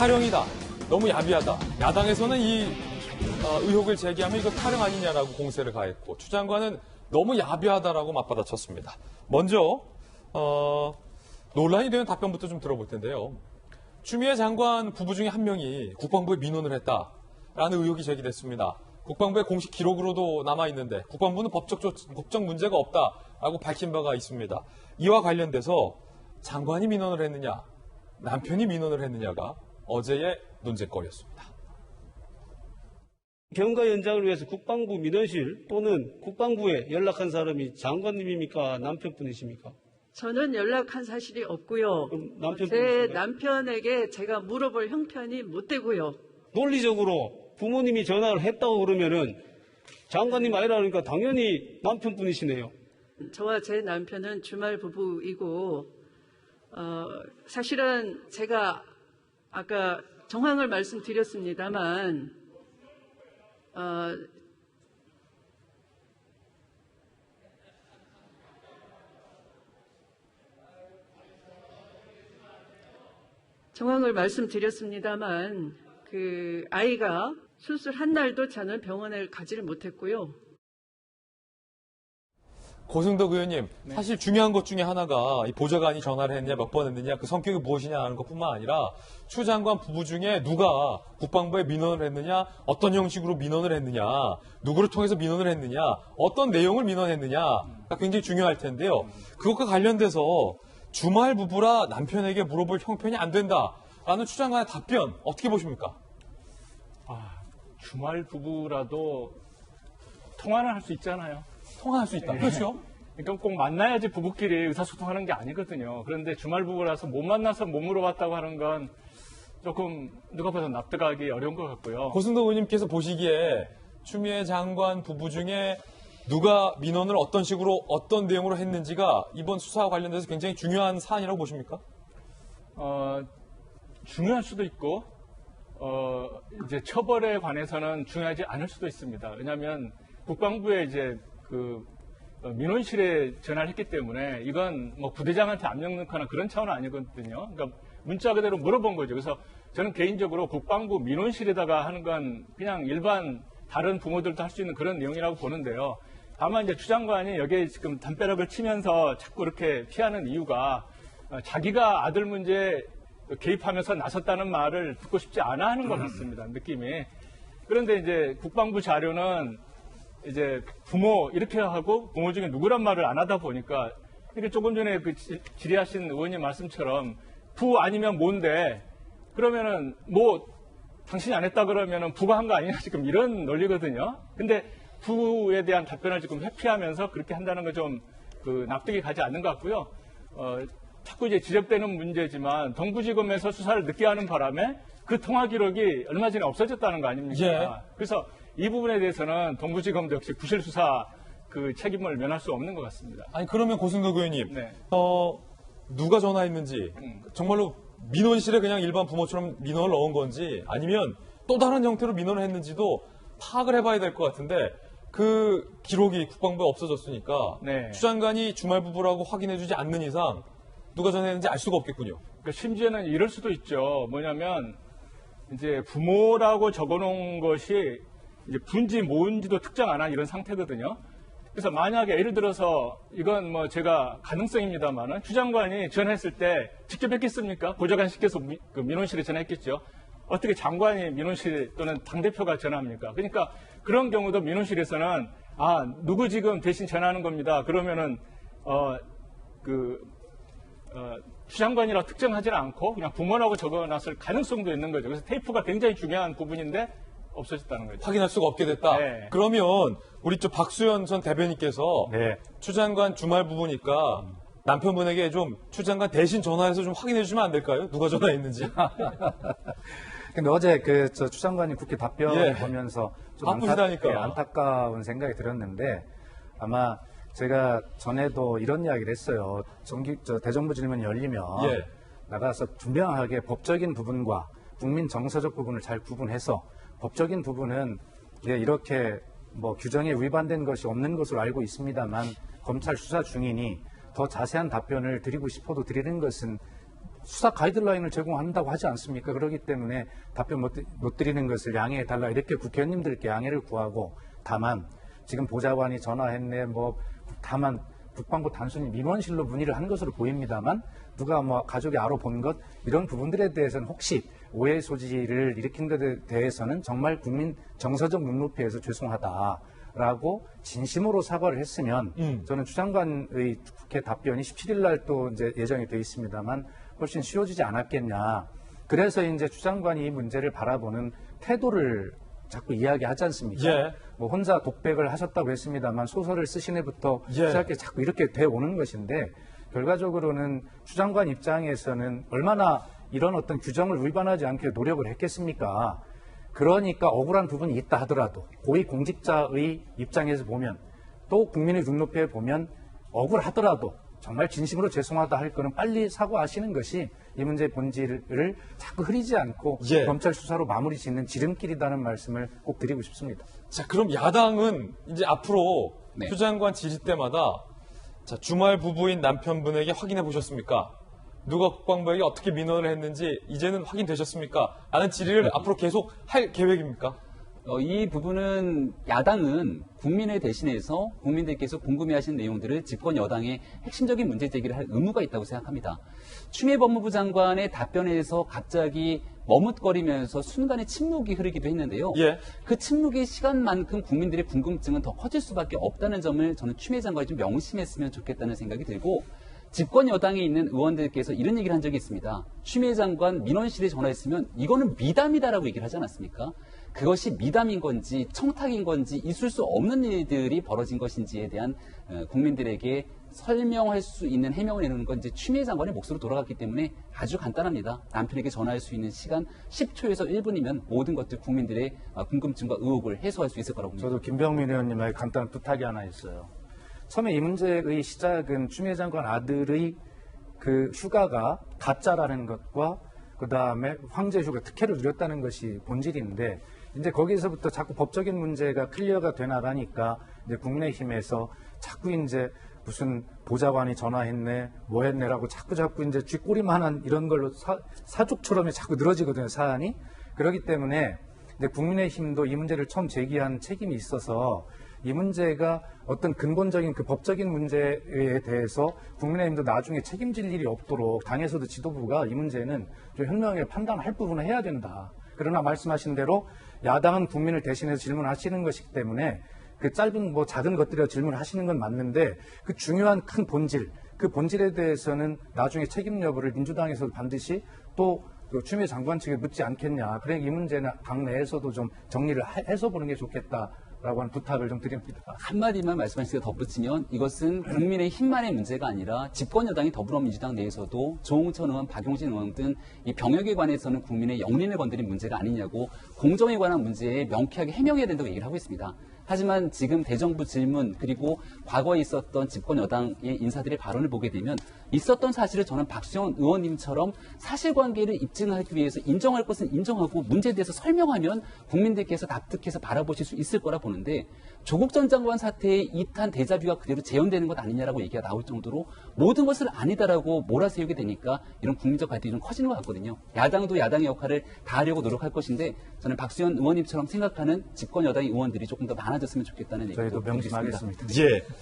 타령이다. 너무 야비하다. 야당에서는 이 의혹을 제기하면 이거 타령 아니냐라고 공세를 가했고 추 장관은 너무 야비하다라고 맞받아쳤습니다. 먼저 논란이 되는 답변부터 좀 들어볼 텐데요. 추미애 장관 부부 중에 한 명이 국방부에 민원을 했다라는 의혹이 제기됐습니다. 국방부의 공식 기록으로도 남아있는데 국방부는 법적 문제가 없다라고 밝힌 바가 있습니다. 이와 관련돼서 장관이 민원을 했느냐, 남편이 민원을 했느냐가 어제의 논쟁거리였습니다. 경과 연장을 위해서 국방부 민원실 또는 국방부에 연락한 사람이 장관님입니까? 남편분이십니까? 저는 연락한 사실이 없고요. 제 남편에게 제가 물어볼 형편이 못 되고요. 논리적으로 부모님이 전화를 했다고 그러면은 장관님 아니라니까 당연히 남편분이시네요. 저와 제 남편은 주말 부부이고 사실은 제가 아까 정황을 말씀드렸습니다만 그 아이가 수술한 날도 저는 병원에 가지를 못했고요. 고승덕 의원님, 사실 중요한 것 중에 하나가 이 보좌관이 전화를 했냐, 몇 번 했느냐, 그 성격이 무엇이냐 하는 것뿐만 아니라 추 장관 부부 중에 누가 국방부에 민원을 했느냐, 어떤 형식으로 민원을 했느냐, 누구를 통해서 민원을 했느냐, 어떤 내용을 민원했느냐가 굉장히 중요할 텐데요. 그것과 관련돼서 주말 부부라 남편에게 물어볼 형편이 안 된다라는 추 장관의 답변 어떻게 보십니까? 주말 부부라도 통화는 할 수 있잖아요. 통화할 수 있다. 네. 그렇죠. 그러니까 꼭 만나야지 부부끼리 의사소통하는 게 아니거든요. 그런데 주말 부부라서 못 만나서 못 물어봤다고 하는 건 조금 누가 봐도 납득하기 어려운 것 같고요. 고승덕 의원님께서 보시기에 추미애 장관 부부 중에 누가 민원을 어떤 식으로 어떤 내용으로 했는지가 이번 수사와 관련돼서 굉장히 중요한 사안이라고 보십니까? 중요할 수도 있고 이제 처벌에 관해서는 중요하지 않을 수도 있습니다. 왜냐하면 국방부에 이제 그 민원실에 전화를 했기 때문에 이건 뭐 부대장한테 압력 넣거나 그런 차원은 아니거든요. 그러니까 문자 그대로 물어본 거죠. 그래서 저는 개인적으로 국방부 민원실에다가 하는 건 그냥 일반 다른 부모들도 할 수 있는 그런 내용이라고 보는데요. 다만 이제 추 장관이 여기에 지금 담벼락을 치면서 자꾸 이렇게 피하는 이유가 자기가 아들 문제에 개입하면서 나섰다는 말을 듣고 싶지 않아 하는 것 같습니다. 느낌이. 그런데 이제 국방부 자료는 이제 부모 이렇게 하고 부모 중에 누구란 말을 안 하다 보니까 이게 조금 전에 그 질의하신 의원님 말씀처럼 부 아니면 뭔데 그러면은 뭐 당신이 안 했다 그러면은 부가 한 거 아니냐 지금 이런 논리거든요. 근데 부에 대한 답변을 지금 회피하면서 그렇게 한다는 거 좀 그 납득이 가지 않는 것 같고요. 자꾸 이제 지적되는 문제지만 동부지검에서 수사를 늦게 하는 바람에 그 통화 기록이 얼마 전에 없어졌다는 거 아닙니까? 예. 그래서 이 부분에 대해서는 동부지검도 역시 부실 수사 그 책임을 면할 수 없는 것 같습니다. 아니 그러면 고승덕 의원님, 네. 누가 전화했는지 정말로 민원실에 그냥 일반 부모처럼 민원을 넣은 건지 아니면 또 다른 형태로 민원을 했는지도 파악을 해봐야 될 것 같은데 그 기록이 국방부에 없어졌으니까 네. 추 장관이 주말 부부라고 확인해주지 않는 이상 누가 전화했는지 알 수가 없겠군요. 그러니까 심지어는 이럴 수도 있죠. 뭐냐면 이제 부모라고 적어놓은 것이 이제 분지 뭔지도 특정 안 한 이런 상태거든요. 그래서 만약에 예를 들어서 이건 뭐 제가 가능성입니다만은 추 장관이 전화했을 때 직접 했겠습니까? 보좌관 시켜서 그 민원실에 전화했겠죠. 어떻게 장관이 민원실 또는 당대표가 전화합니까? 그러니까 그런 경우도 민원실에서는 누구 지금 대신 전화하는 겁니다. 그러면은 추 장관이라고 특정하지는 않고 그냥 부모라고 적어놨을 가능성도 있는 거죠. 그래서 테이프가 굉장히 중요한 부분인데 없어졌다는 거죠. 확인할 수가 없게 됐다. 네. 그러면 우리 저 박수현 전 대변인께서 네. 추 장관 주말 부부니까 남편분에게 좀 추 장관 대신 전화해서 좀 확인해 주시면 안 될까요? 누가 전화했는지. 근데 어제 추 장관이 국회 답변을 예. 보면서 좀 바쁘시다니까. 안타까운 생각이 들었는데 아마 제가 전에도 이런 이야기를 했어요. 대정부 질문이 열리면 예. 나가서 분명하게 법적인 부분과 국민 정서적 부분을 잘 구분해서 법적인 부분은 이렇게 뭐 규정에 위반된 것이 없는 것으로 알고 있습니다만 검찰 수사 중이니 더 자세한 답변을 드리고 싶어도 드리는 것은 수사 가이드라인을 제공한다고 하지 않습니까? 그렇기 때문에 답변 못 드리는 것을 양해해달라 이렇게 국회의원님들께 양해를 구하고, 다만 지금 보좌관이 전화했네, 다만 국방부 단순히 민원실로 문의를 한 것으로 보입니다만, 누가 가족이 알아본 것, 이런 부분들에 대해서는 혹시 오해 소지를 일으킨 것에 대해서는 정말 국민 정서적 눈높이에서 죄송하다라고 진심으로 사과를 했으면 저는 추 장관의 국회 답변이 17일 날 또 이제 예정이 돼 있습니다만 훨씬 쉬워지지 않았겠냐. 그래서 이제 추 장관이 이 문제를 바라보는 태도를 자꾸 이야기하지 않습니까? 예. 혼자 독백을 하셨다고 했습니다만 소설을 쓰신 해부터 예. 시작해 자꾸 이렇게 돼 오는 것인데, 결과적으로는 추 장관 입장에서는 얼마나 이런 어떤 규정을 위반하지 않게 노력을 했겠습니까? 그러니까 억울한 부분이 있다 하더라도 고위공직자의 입장에서 보면, 또 국민의 눈높이에 보면 억울하더라도 정말 진심으로 죄송하다 할 거는 빨리 사과하시는 것이 이 문제의 본질을 자꾸 흐리지 않고 예. 검찰 수사로 마무리 짓는 지름길이라는 말씀을 꼭 드리고 싶습니다. 자, 그럼 야당은 이제 앞으로 네. 추 장관 질의 때마다 자, 주말 부부인 남편분에게 확인해 보셨습니까? 누가 국방부에게 어떻게 민원을 했는지 이제는 확인되셨습니까? 라는 질의를 앞으로 계속 할 계획입니까? 이 부분은 야당은 국민을 대신해서 국민들께서 궁금해하시는 내용들을 집권 여당의 핵심적인 문제 제기를 할 의무가 있다고 생각합니다. 추미애 법무부 장관의 답변에서 갑자기 머뭇거리면서 순간에 침묵이 흐르기도 했는데요. 예. 그 침묵의 시간만큼 국민들의 궁금증은 더 커질 수밖에 없다는 점을 저는 추미애 장관이 좀 명심했으면 좋겠다는 생각이 들고, 집권 여당에 있는 의원들께서 이런 얘기를 한 적이 있습니다. 추미애 장관 민원실에 전화했으면 이거는 미담이다라고 얘기를 하지 않았습니까? 그것이 미담인 건지 청탁인 건지 있을 수 없는 일들이 벌어진 것인지에 대한 국민들에게 설명할 수 있는 해명을 내놓는 건 이제 추미애 장관의 몫으로 돌아갔기 때문에 아주 간단합니다. 남편에게 전화할 수 있는 시간 10초에서 1분이면 모든 것들 국민들의 궁금증과 의혹을 해소할 수 있을 거라고 봅니다. 저도 김병민 의원님에게 간단한 부탁이 하나 있어요. 처음에 이 문제의 시작은 추미애 장관 아들의 그 휴가가 가짜라는 것과 그 다음에 황제 휴가 특혜를 누렸다는 것이 본질인데, 이제 거기서부터 자꾸 법적인 문제가 클리어가 되나가니까 이제 국민의힘에서 자꾸 이제 무슨 보좌관이 전화했네, 뭐 했네라고 자꾸 이제 쥐꼬리만한 이런 걸로 사족처럼 자꾸 늘어지거든요, 사안이. 그렇기 때문에 이제 국민의힘도 이 문제를 처음 제기한 책임이 있어서 이 문제가 어떤 근본적인 그 법적인 문제에 대해서 국민의힘도 나중에 책임질 일이 없도록 당에서도 지도부가 이 문제는 좀 현명하게 판단할 부분을 해야 된다. 그러나 말씀하신 대로 야당은 국민을 대신해서 질문하시는 것이기 때문에 그 짧은 작은 것들이라 질문하시는 건 맞는데, 그 중요한 큰 본질, 그 본질에 대해서는 나중에 책임 여부를 민주당에서 반드시 또 추미애 장관 측에 묻지 않겠냐. 그래 이 문제는 당 내에서도 좀 정리를 해서 보는 게 좋겠다라고 하는 부탁을 좀 드립니다. 한마디만 말씀하시고 덧붙이면 이것은 국민의 힘만의 문제가 아니라 집권 여당이 더불어민주당 내에서도 조홍천 의원, 박용진 의원 등 이 병역에 관해서는 국민의 영린을 건드린 문제가 아니냐고 공정에 관한 문제에 명쾌하게 해명해야 된다고 얘기를 하고 있습니다. 하지만 지금 대정부 질문 그리고 과거에 있었던 집권 여당의 인사들의 발언을 보게 되면 있었던 사실을 저는 박수영 의원님처럼 사실관계를 입증하기 위해서 인정할 것은 인정하고 문제에 대해서 설명하면 국민들께서 납득해서 바라보실 수 있을 거라 보는데, 조국 전 장관 사태의 2탄 데자뷰가 그대로 재현되는 것 아니냐라고 얘기가 나올 정도로 모든 것을 아니다라고 몰아세우게 되니까 이런 국민적 갈등이 좀 커지는 것 같거든요. 야당도 야당의 역할을 다하려고 노력할 것인데, 저는 박수현 의원님처럼 생각하는 집권 여당의 의원들이 조금 더 많아졌으면 좋겠다는 얘기도 저희도 명심하겠습니다. 예.